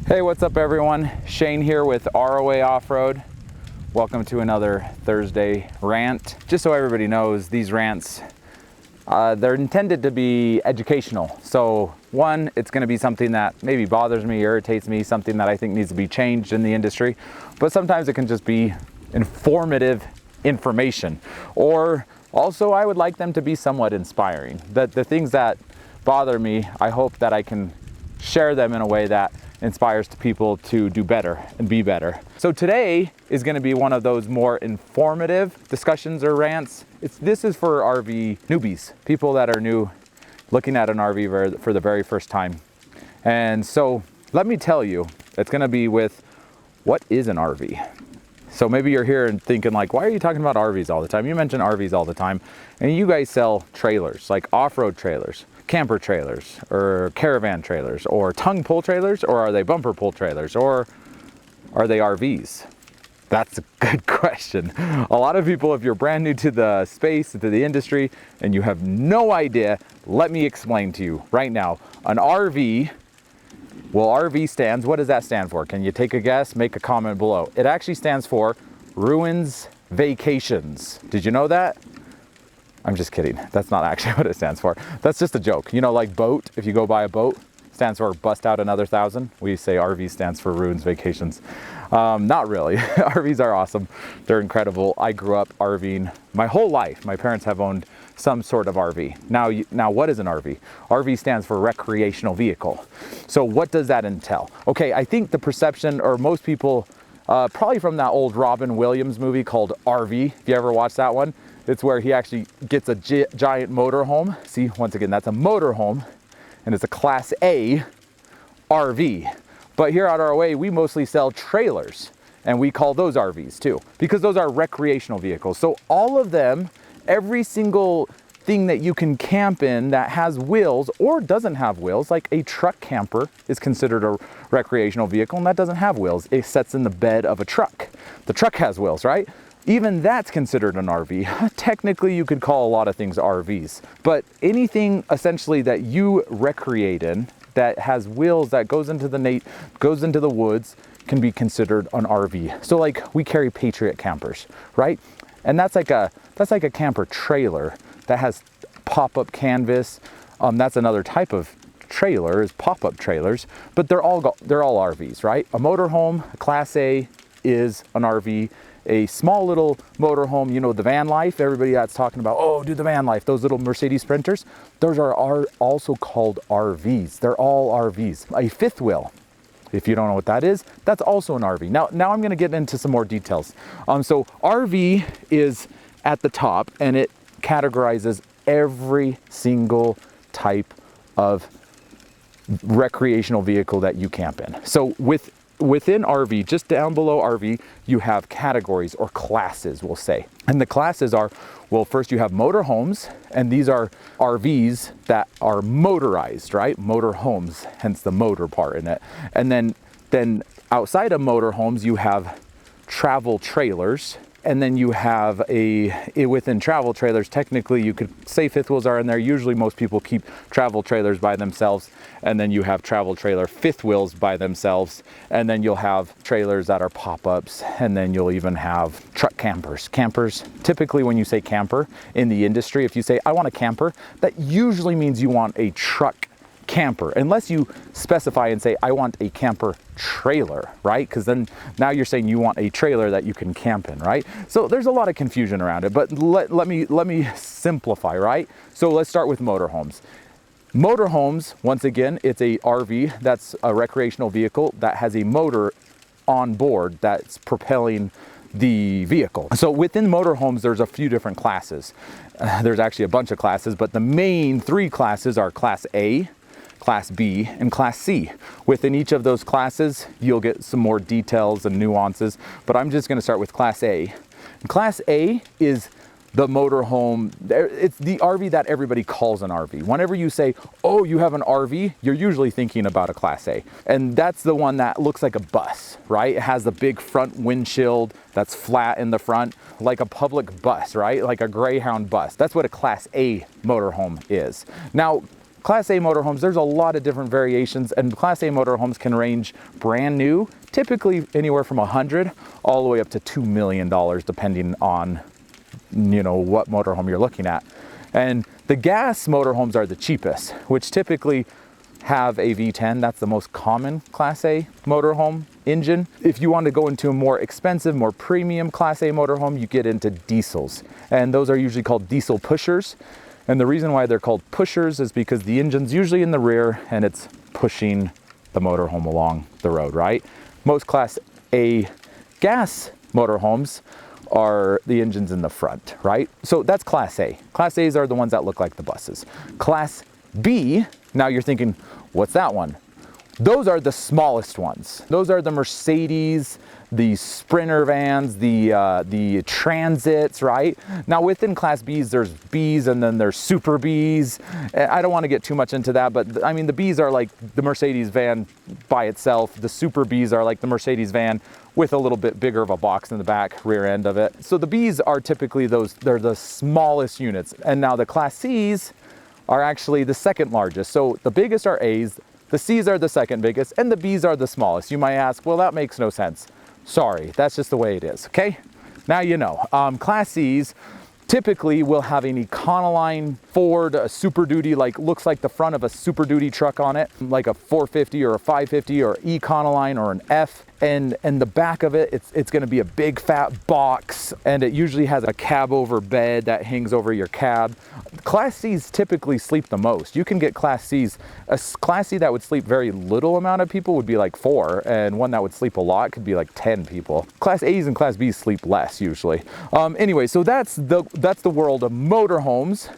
Hey, what's up everyone? Shane here with ROA Off-Road. Welcome to another Thursday rant. Just so everybody knows, these rants, they're intended to be educational. So one, it's gonna be something that maybe bothers me, irritates me, something that I think needs to be changed in the industry, but sometimes it can just be informative information. Or also I would like them to be somewhat inspiring. That the things that bother me, I hope that I can share them in a way that inspires people to do better and be better. So today is going to be one of those more informative discussions or rants. This is for RV newbies, people that are new, looking at an RV for the very first time. And so let me tell you, it's going to be with what is an RV. So maybe you're here and thinking like, why are you talking about RVs all the time? You mention RVs all the time, and you guys sell trailers, like off-road trailers, camper trailers, or caravan trailers, or tongue pull trailers, or are they bumper pull trailers, or are they RVs? That's a good question. A lot of people, if you're brand new to the space, to the industry, and you have no idea, let me explain to you right now. An RV, well, RV stands, what does that stand for? Can you take a guess? Make a comment below. It actually stands for Ruins Vacations. Did you know that? I'm just kidding. That's not actually what it stands for. That's just a joke. You know, like boat, if you go buy a boat, stands for bust out another 1,000. We say RV stands for Ruins Vacations. Not really. RVs are awesome. They're incredible. I grew up RVing my whole life. My parents have owned some sort of RV. Now what is an RV? RV stands for recreational vehicle. So what does that entail? Okay, I think the perception, or most people, probably from that old Robin Williams movie called RV, if you ever watched that one, it's where he actually gets a giant motorhome. See, once again, that's a motorhome, and it's a Class A RV. But here at ROA, we mostly sell trailers, and we call those RVs too, because those are recreational vehicles. So all of them, every single thing that you can camp in that has wheels or doesn't have wheels, like a truck camper is considered a recreational vehicle, and that doesn't have wheels. It sits in the bed of a truck. The truck has wheels, right? Even that's considered an RV. Technically, you could call a lot of things RVs, but anything essentially that you recreate in that has wheels, that goes into the woods, can be considered an RV. So like we carry Patriot campers, right? And that's like a camper trailer that has pop-up canvas. That's another type of trailer, is pop-up trailers, but they're all RVs, right? A motorhome, a Class A, is an RV. A small little motorhome, you know, the van life, everybody that's talking about, oh, do the van life, those little Mercedes Sprinters, those are also called RVs. They're all RVs. A fifth wheel, if you don't know what that is, that's also an RV. Now I'm gonna get into some more details. So RV is at the top, and it categorizes every single type of recreational vehicle that you camp in. So within RV, just down below RV, you have categories or classes, we'll say. And the classes are, well, first you have motorhomes, and these are RVs that are motorized, right? Motorhomes, hence the motor part in it. And then outside of motorhomes, you have travel trailers. And then you have within travel trailers, technically you could say fifth wheels are in there. Usually most people keep travel trailers by themselves. And then you have travel trailer fifth wheels by themselves. And then you'll have trailers that are pop-ups. And then you'll even have truck campers. Campers, typically when you say camper in the industry, if you say, I want a camper, that usually means you want a truck camper, unless you specify and say, I want a camper trailer, right? Because then now you're saying you want a trailer that you can camp in, right? So there's a lot of confusion around it, but let me simplify, right? So let's start with motorhomes. Motorhomes, once again, it's a RV that's a recreational vehicle that has a motor on board that's propelling the vehicle. So within motorhomes, there's a few different classes. There's actually a bunch of classes, but the main three classes are Class A, Class B, and Class C. Within each of those classes, you'll get some more details and nuances, but I'm just gonna start with Class A. And Class A is the motorhome. It's the RV that everybody calls an RV. Whenever you say, oh, you have an RV, you're usually thinking about a Class A. And that's the one that looks like a bus, right? It has the big front windshield that's flat in the front, like a public bus, right? Like a Greyhound bus. That's what a Class A motorhome is. Now, Class A motorhomes, there's a lot of different variations, and Class A motorhomes can range brand new, typically anywhere from $100 all the way up to $2 million, depending on, you know, what motorhome you're looking at. And the gas motorhomes are the cheapest, which typically have a V10. That's the most common Class A motorhome engine. If you want to go into a more expensive, more premium Class A motorhome, you get into diesels. And those are usually called diesel pushers. And the reason why they're called pushers is because the engine's usually in the rear and it's pushing the motorhome along the road, right? Most Class A gas motorhomes are the engines in the front, right? So that's Class A. Class A's are the ones that look like the buses. Class B, now you're thinking, what's that one? Those are the smallest ones. Those are the Mercedes, the Sprinter vans, the Transits, right? Now within Class B's, there's B's and then there's Super B's. I don't want to get too much into that, but I mean, the B's are like the Mercedes van by itself. The Super B's are like the Mercedes van with a little bit bigger of a box in the back rear end of it. So the B's are typically they're the smallest units. And now the Class C's are actually the second largest. So the biggest are A's, the C's are the second biggest, and the B's are the smallest. You might ask, well, that makes no sense. Sorry, that's just the way it is, okay? Now you know. Class C's typically will have an Econoline Ford, a Super Duty, like looks like the front of a Super Duty truck on it, like a 450 or a 550 or Econoline or an F. And the back of it, it's going to be a big fat box, and it usually has a cab over bed that hangs over your cab. Class C's typically sleep the most. You can get Class C's. A Class C that would sleep very little amount of people would be like 4, and one that would sleep a lot could be like 10 people. Class A's and Class B's sleep less usually. Anyway, so that's the world of motorhomes,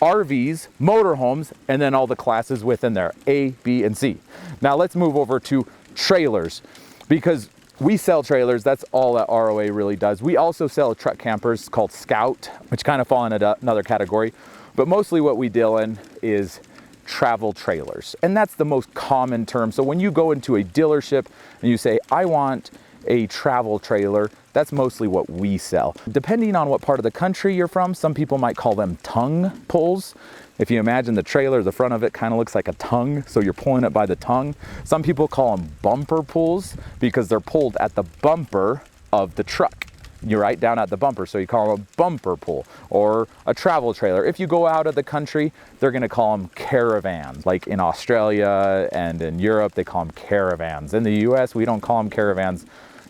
RVs, motorhomes, and then all the classes within there, A, B, and C. Now let's move over to trailers, because we sell trailers. That's all that ROA really does. We also sell truck campers called Scout, which kind of fall into another category, but mostly what we deal in is travel trailers. And that's the most common term. So when you go into a dealership and you say, I want a travel trailer, that's mostly what we sell. Depending on what part of the country you're from, some people might call them tongue pulls. If you imagine the trailer, the front of it kind of looks like a tongue, so you're pulling it by the tongue. Some people call them bumper pulls because they're pulled at the bumper of the truck. You're right down at the bumper, so you call them a bumper pull, or a travel trailer. If you go out of the country, they're gonna call them caravans. Like in Australia and in Europe, they call them caravans. In the US, we don't call them caravans.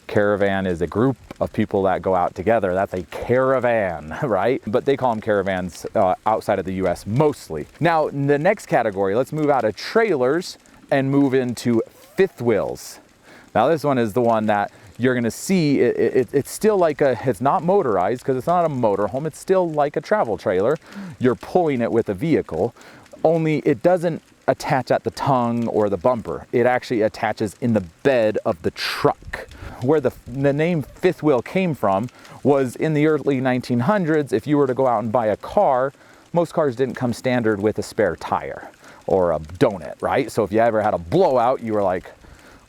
Caravan is a group of people that go out together. That's a caravan, right? But they call them caravans outside of the US mostly. Now, the next category, let's move out of trailers and move into fifth wheels. Now, this one is the one that you're gonna see, it's still like it's not motorized because it's not a motorhome, it's still like a travel trailer. You're pulling it with a vehicle, only it doesn't attach at the tongue or the bumper. It actually attaches in the bed of the truck. Where the name fifth wheel came from was in the early 1900s. If you were to go out and buy a car, most cars didn't come standard with a spare tire or a donut, right? So if you ever had a blowout, you were like,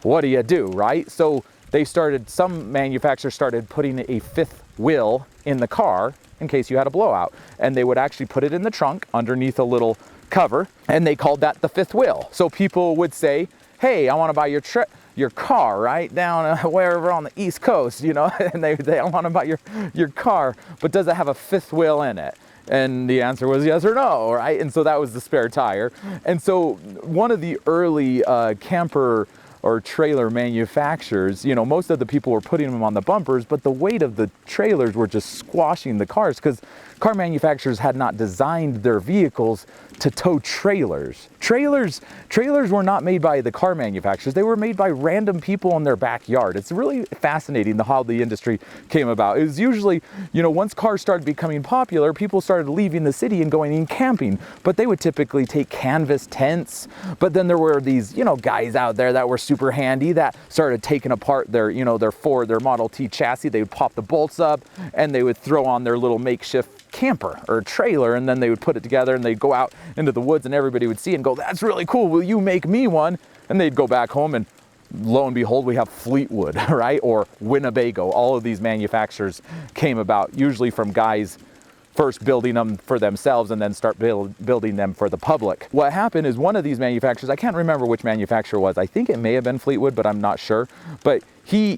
what do you do, right? So some manufacturers started putting a fifth wheel in the car in case you had a blowout. And they would actually put it in the trunk underneath a little cover, and they called that the fifth wheel. So people would say, hey, I want to buy your car, right, down wherever on the East Coast, you know, and they want to buy your car, but does it have a fifth wheel in it? And the answer was yes or no, right? And so that was the spare tire. And so one of the early camper or trailer manufacturers, you know, most of the people were putting them on the bumpers, but the weight of the trailers were just squashing the cars because car manufacturers had not designed their vehicles to tow trailers. Trailers were not made by the car manufacturers. They were made by random people in their backyard. It's really fascinating how the industry came about. It was usually, you know, once cars started becoming popular, people started leaving the city and going in camping, but they would typically take canvas tents. But then there were these, you know, guys out there that were super handy that started taking apart their, you know, their Model T chassis. They would pop the bolts up and they would throw on their little makeshift camper or trailer, and then they would put it together and they'd go out into the woods and everybody would see and go, that's really cool, will you make me one? And they'd go back home and lo and behold, we have Fleetwood, right? Or Winnebago. All of these manufacturers came about usually from guys first building them for themselves and then start building them for the public. What happened is one of these manufacturers, I can't remember which manufacturer it was, I think it may have been Fleetwood, but I'm not sure, but he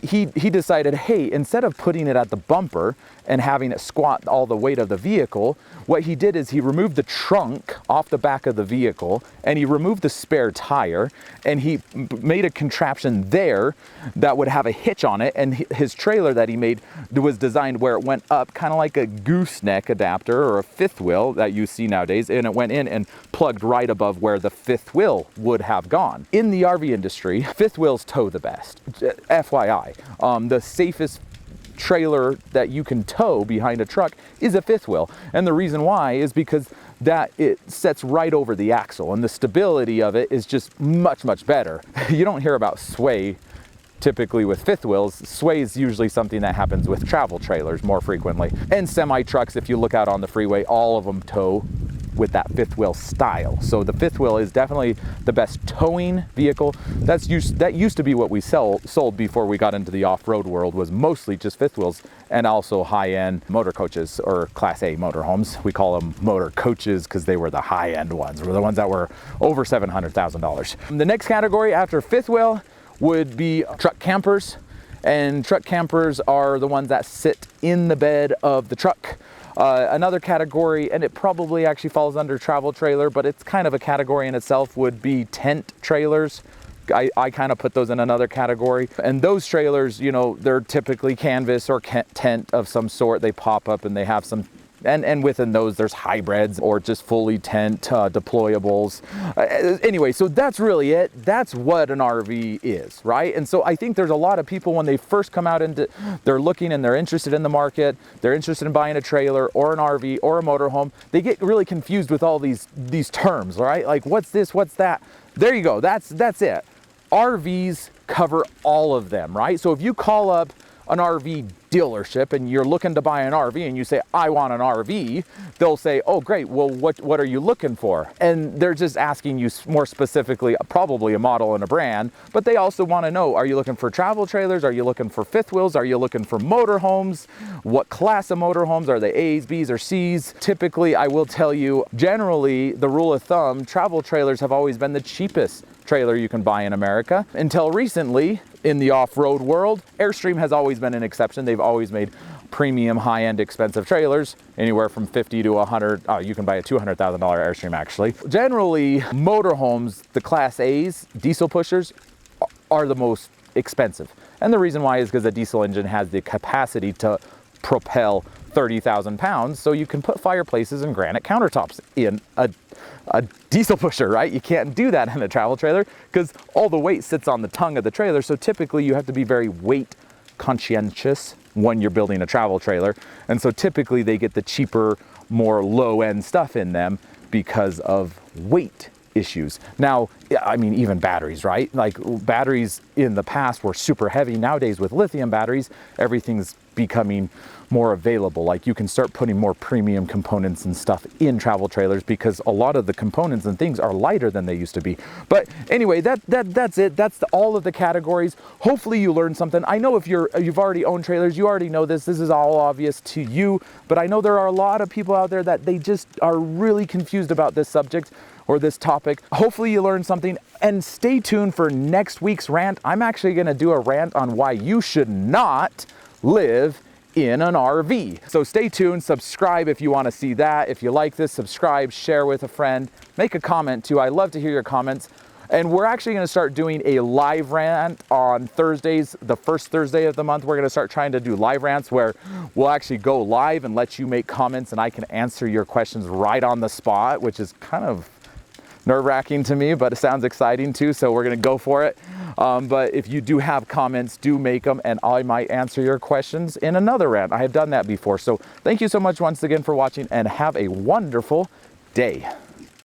decided, hey, instead of putting it at the bumper and having it squat all the weight of the vehicle, what he did is he removed the trunk off the back of the vehicle and he removed the spare tire and he made a contraption there that would have a hitch on it, and his trailer that he made was designed where it went up kind of like a gooseneck adapter or a fifth wheel that you see nowadays, and it went in and plugged right above where the fifth wheel would have gone. In the RV industry, fifth wheels tow the best. FYI, the safest trailer that you can tow behind a truck is a fifth wheel, and the reason why is because that it sets right over the axle and the stability of it is just much better. You don't hear about sway typically with fifth wheels. Sway is usually something that happens with travel trailers more frequently, and semi trucks. If you look out on the freeway, all of them tow with that fifth wheel style. So the fifth wheel is definitely the best towing vehicle. That used to be what we sold before we got into the off-road world, was mostly just fifth wheels, and also high-end motor coaches or Class A motorhomes. We call them motor coaches because they were the high-end ones, were the ones that were over $700,000. The next category after fifth wheel would be truck campers, and truck campers are the ones that sit in the bed of the truck. Another category, and it probably actually falls under travel trailer, but it's kind of a category in itself, would be tent trailers. I kind of put those in another category. And those trailers, you know, they're typically canvas or tent of some sort. They pop up and they have some, and within those there's hybrids or just fully tent deployables. Anyway, so that's really it. That's what an RV is, right? And so I think there's a lot of people when they first come out into, they're looking and they're interested in the market, they're interested in buying a trailer or an RV or a motorhome, they get really confused with all these terms, right? Like, what's this, what's that? There you go, that's it. RVs cover all of them, right? So if you call up an RV dealership and you're looking to buy an RV and you say, I want an RV, they'll say, oh great, well what are you looking for? And they're just asking you more specifically, probably a model and a brand, but they also want to know, are you looking for travel trailers? Are you looking for fifth wheels? Are you looking for motorhomes? What class of motorhomes? Are they A's, B's, or C's? Typically, I will tell you, generally, the rule of thumb, travel trailers have always been the cheapest trailer you can buy in America. Until recently, in the off-road world, Airstream has always been an exception. They've always made premium, high-end, expensive trailers, anywhere from 50 to 100. You can buy a $200,000 Airstream, actually. Generally, motorhomes, the Class A's, diesel pushers, are the most expensive. And the reason why is because a diesel engine has the capacity to propel 30,000 pounds, so you can put fireplaces and granite countertops in a diesel pusher, right? You can't do that in a travel trailer because all the weight sits on the tongue of the trailer. So typically you have to be very weight conscientious when you're building a travel trailer. And so typically they get the cheaper, more low-end stuff in them because of weight issues. Now, I mean, even batteries, right? Like, batteries in the past were super heavy. Nowadays with lithium batteries, everything's becoming more available. Like, you can start putting more premium components and stuff in travel trailers because a lot of the components and things are lighter than they used to be. But anyway, that's it. That's all of the categories. Hopefully you learned something. I know if you've already owned trailers, you already know this. This is all obvious to you, but I know there are a lot of people out there that they just are really confused about this subject or this topic. Hopefully you learned something, and stay tuned for next week's rant. I'm actually going to do a rant on why you should not live in an RV. So stay tuned, subscribe if you want to see that. If you like this, subscribe, share with a friend, make a comment too. I love to hear your comments. And we're actually going to start doing a live rant on Thursdays, the first Thursday of the month. We're going to start trying to do live rants where we'll actually go live and let you make comments and I can answer your questions right on the spot, which is kind of nerve-wracking to me, but it sounds exciting too, so we're going to go for it. But if you do have comments, do make them, and I might answer your questions in another rant. I have done that before. So thank you so much once again for watching, and have a wonderful day.